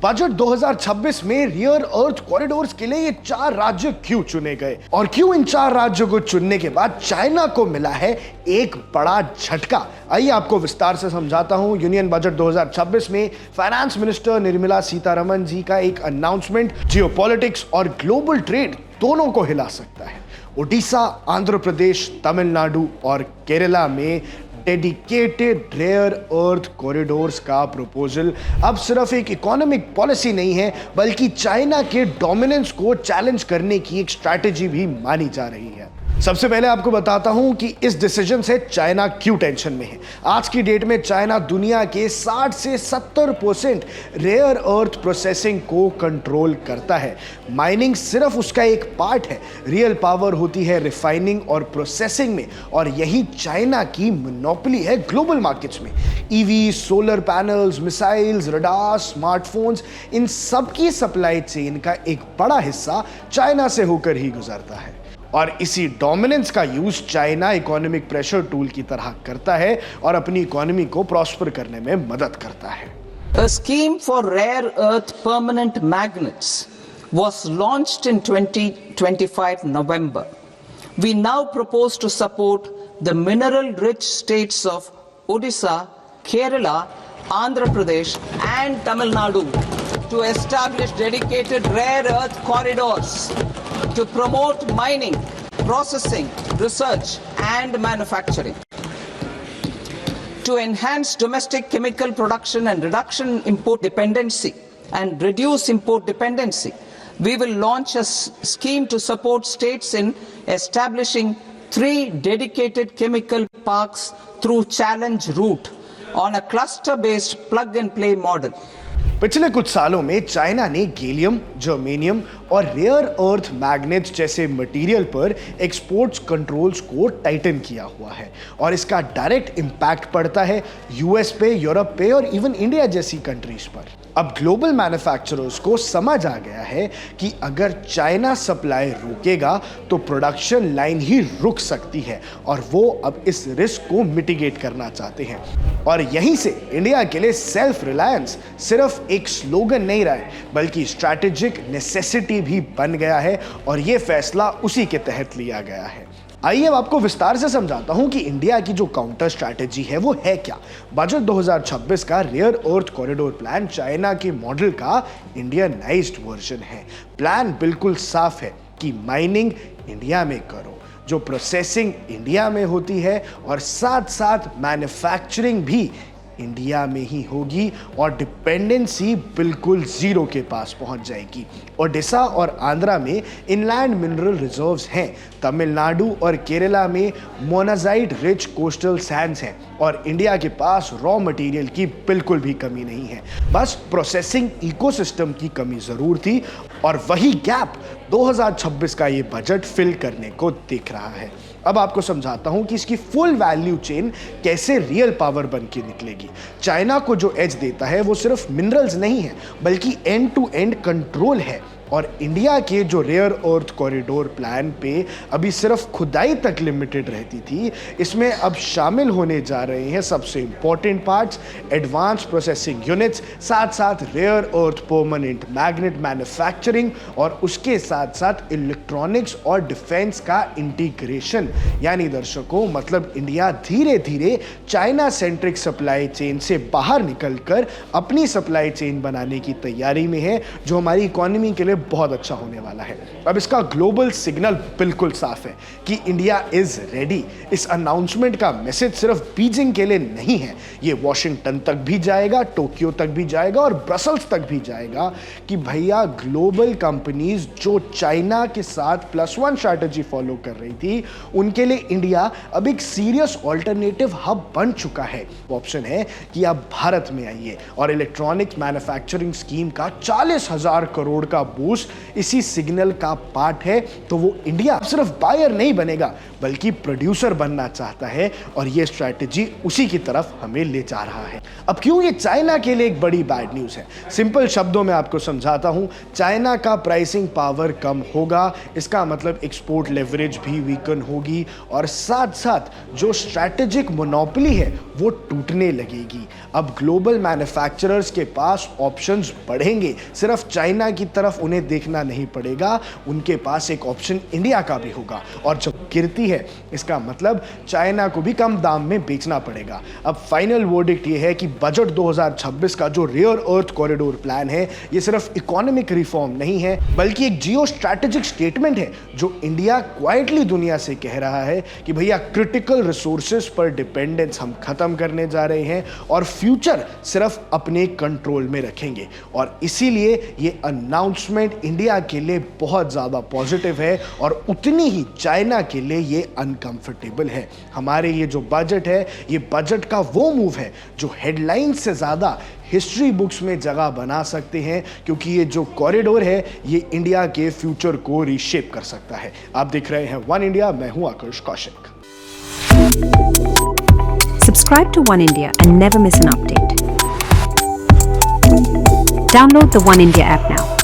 Budget 2026 में rear अर्थ corridors के लिए ये 4 राज्य क्यों चुने गए और क्यों इन 4 राज्यों को चुनने के बाद चाइना को मिला है एक बड़ा झटका। आइए आपको विस्तार से समझाता हूं। यूनियन बजट 2026 में फाइनेंस मिनिस्टर निर्मला सीतारमण जी का एक अनाउंसमेंट जियोपॉलिटिक्स और ग्लोबल ट्रेड दोनों को हिला सकता है। ओडिशा, आंध्र प्रदेश, तमिलनाडु और केरला में डेडिकेटेड रेयर अर्थ कॉरिडोर्स का प्रपोजल अब सिर्फ एक इकोनॉमिक पॉलिसी नहीं है, बल्कि चाइना के डोमिनेंस को चैलेंज करने की एक स्ट्रैटेजी भी मानी जा रही है। सबसे पहले आपको बताता हूं कि इस डिसीजन से चाइना क्यों टेंशन में है। आज की डेट में चाइना दुनिया के 60 से 70% रेयर अर्थ प्रोसेसिंग को कंट्रोल करता है। माइनिंग सिर्फ उसका एक पार्ट है, रियल पावर होती है रिफाइनिंग और प्रोसेसिंग में, और यही चाइना की मोनोपोली है ग्लोबल मार्केट्स में। EV, solar panels, missiles, radar, smartphones, इन सब की सप्लाई चेन का एक बड़ा हिस्सा चाइना से होकर ही गुजरता है। और इसी डोमिनेंस का use China economic pressure tool की तरह करता है और अपनी इकोनॉमी को प्रॉस्पर करने में मदद करता है। A scheme for rare earth permanent magnets was launched in 2025 November. We now propose to support the mineral-rich states of Odisha, Kerala, Andhra Pradesh and Tamil Nadu to establish dedicated rare earth corridors to promote mining, processing, research and manufacturing. To enhance domestic chemical production and reduction import dependency and reduce import dependency, we will launch a scheme to support states in establishing 3 dedicated chemical parks through challenge route on a cluster-based plug-and-play model. पिछले कुछ सालों में China ने gallium, germanium और rare earth magnets जैसे material पर exports controls को Titan किया हुआ है, और इसका डायरेक्ट इंपैक्ट पड़ता है यूएस पे, यूरोप पे और इवन इंडिया जैसी कंट्रीज पर। अब ग्लोबल मैन्युफैक्चरर्स को समझ आ गया है कि अगर चाइना सप्लाई रोकेगा तो प्रोडक्शन लाइन ही रुक सकती है, और वो अब इस रिस्क को मिटिगेट करना चाहते हैं। और यहीं से इंडिया के लिए सेल्फ रिलायंस सिर्फ एक स्लोगन नहीं रहा है, बल्कि स्ट्रैटेजिक नेसेसिटी भी बन गया है, और ये फैसला उसी के तहत लिया गया है। आइए अब आपको विस्तार से समझाता हूं कि इंडिया की जो काउंटर स्ट्रैटेजी है वो है क्या। बजट 2026 का rare earth corridor plan China के मॉडल का इंडियनाइज्ड वर्जन है। प्लान बिल्कुल साफ है कि माइनिंग इंडिया में करो, जो प्रोसेसिंग इंडिया में होती है, और साथ साथ मैन्युफैक्चरिंग भी इंडिया में ही होगी, और डिपेंडेंसी बिल्कुल जीरो के पास पहुंच जाएगी। ओडिशा और आंध्रा में इनलैंड मिनरल रिजर्व्स हैं, तमिलनाडु और केरला में मोनाजाइट रिच कोस्टल सैंड्स हैं, और इंडिया के पास रॉ मटेरियल की बिल्कुल भी कमी नहीं है। बस प्रोसेसिंग इकोसिस्टम की कमी जरूर थी, और वही गैप 2026 का ये बजट फिल करने को दिख रहा है। अब आपको समझाता हूं कि इसकी फुल वैल्यू चेन कैसे रियल पावर बन के निकलेगी। चाइना को जो एज देता है वो सिर्फ मिनरल्स नहीं है, बल्कि एंड टू एंड कंट्रोल है। और इंडिया के जो रेयर अर्थ कॉरिडोर प्लान पे अभी सिर्फ खुदाई तक लिमिटेड रहती थी, इसमें अब शामिल होने जा रहे हैं सबसे important parts, advance processing units, साथ साथ rare earth permanent magnet manufacturing, और उसके साथ साथ इलेक्ट्रॉनिक्स और डिफेंस का इंटीग्रेशन। यानी दर्शकों, मतलब इंडिया धीरे धीरे चाइना सेंट्रिक सप्लाई चेन से बाहर निकलकर अपनी सप्लाई चेन बनाने की तैयारी में है, जो हमारी इकोनॉमी के लिए बहुत अच्छा होने वाला है। अब इसका ग्लोबल सिग्नल बिल्कुल साफ है कि इंडिया इज रेडी। इस अनाउंसमेंट का मैसेज सिर्फ बीजिंग के लिए नहीं है, ये वॉशिंगटन तक भी जाएगा, टोक्यो तक भी जाएगा और ब्रसल्स तक भी जाएगा कि भैया ग्लोबल कंपनीज जो चाइना के साथ +1 स्ट्रैटेजी फॉलो कर रही थी, उनके लिए इंडिया अब एक सीरियस ऑल्टरनेटिव हब बन चुका है। ऑप्शन है कि आप भारत में आइए और इलेक्ट्रॉनिक्स मैन्युफैक्चरिंग स्कीम का 40,000 करोड़ का बोर्ड ठोस इसी सिग्नल का पार्ट है। तो वो इंडिया सिर्फ बायर नहीं बनेगा बल्कि प्रोड्यूसर बनना चाहता है और ये स्ट्रैटेजी उसी की तरफ हमें ले जा रहा है। अब क्यों ये चाइना के लिए एक बड़ी बैड न्यूज है? सिंपल शब्दों में आपको समझाता हूं। चाइना का प्राइसिंग पावर कम होगा, इसका मतलब एक्सपोर्ट लेवरेज भी वीकन होगी और साथ साथ जो स्ट्रैटेजिक मोनोपोली है वो टूटने लगेगी। अब ग्लोबल मैन्युफैक्चरर्स के पास ऑप्शंस बढ़ेंगे, सिर्फ चाइना की तरफ उन्हें देखना नहीं पड़ेगा, उनके पास एक ऑप्शन इंडिया का भी होगा और जब गिरती है इसका मतलब चाइना को भी कम दाम में बेचना पड़ेगा। अब फाइनल वर्डिक्ट ये है कि बजट 2026 का जो रेयर अर्थ कॉरिडोर प्लान है ये सिर्फ इकोनॉमिक रिफॉर्म नहीं है बल्कि एक जियो स्ट्रैटेजिक स्टेटमेंट है जो इंडिया क्वाइटली दुनिया से कह रहा है कि भैया क्रिटिकल रिसोर्सेज पर डिपेंडेंस हम खत्म करने जा रहे हैं और फ्यूचर सिर्फ अपने कंट्रोल में रखेंगे। और इसीलिए ये अनाउंसमेंट इंडिया के लिए बहुत ज़्यादा पॉजिटिव है और उतनी ही चाइना के लिए ये अनकंफर्टेबल है। हमारे ये जो बजट है ये बजट का वो मूव है जो हेडलाइन से ज़्यादा हिस्ट्री बुक्स में जगह बना सकते हैं क्योंकि ये जो कॉरिडोर है ये इंडिया के फ्यूचर को रीशेप कर सकता है। आप देख रहे हैं वन इंडिया, मैं हूं आकर्ष Kaushik. Subscribe to One India and never miss an update. Download the One India app now.